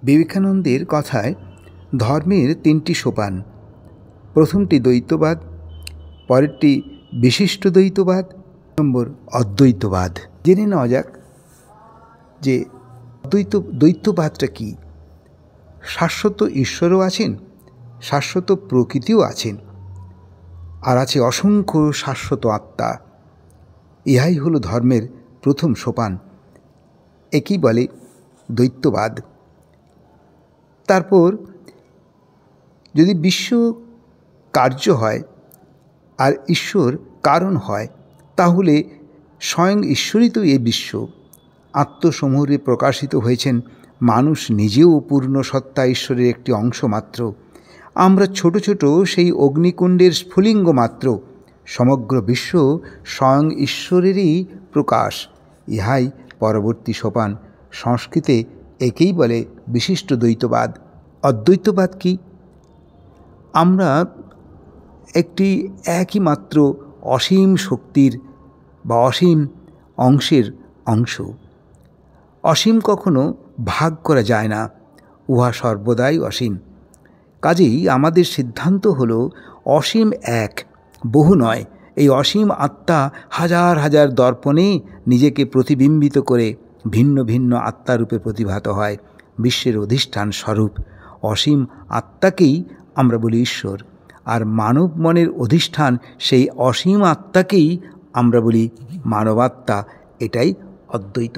বিবেকানন্দের কথায় ধর্মের তিনটি সোপান। প্রথমটি দ্বৈতবাদ, পরেরটি বিশিষ্ট দ্বৈতবাদ, নম্বর অদ্বৈতবাদ। জেনে নেওয়া যাক যে দ্বৈতবাদটা কী। শাশ্বত ঈশ্বরও আছেন, শাশ্বত প্রকৃতিও আছেন, আর আছে অসংখ্য শাশ্বত আত্মা। ইহাই হলো ধর্মের প্রথম সোপান, একেই বলে দ্বৈতবাদ। তারপর যদি বিশ্ব কার্য হয় আর ঈশ্বর কারণ হয়, তাহলে স্বয়ং ঈশ্বরই তো এই বিশ্ব। আত্মসমূহে প্রকাশিত হয়েছেন মানুষ নিজেও পূর্ণ সত্তা ঈশ্বরের একটি অংশ মাত্র। আমরা ছোট ছোট সেই অগ্নিকুণ্ডের স্ফুলিঙ্গ মাত্র। সমগ্র বিশ্ব স্বয়ং ঈশ্বরেরই প্রকাশ। ইহাই পরবর্তী সোপান। সংস্কৃতে একেই বলে বিশিষ্ট দ্বৈতবাদ। অদ্বৈতবাদ কি? আমরা একটি একই মাত্র অসীম শক্তির বা অসীম অংশের অংশ। অসীম কখনো ভাগ করা যায় না, উহা সর্বদাই অসীম। কাজেই আমাদের সিদ্ধান্ত হলো অসীম এক, বহু নয়। এই অসীম আত্মা হাজার হাজার দর্পণে নিজেকে প্রতিবিম্বিত করে ভিন্ন ভিন্ন আত্মারূপে প্রতিভাত হয়। বিশ্বের অধিষ্ঠান স্বরূপ অসীম আত্মাকেই আমরা বলি ঈশ্বর, আর মানব মনের অধিষ্ঠান সেই অসীম আত্মাকেই আমরা বলি মানবাত্মা। এটাই অদ্বৈত।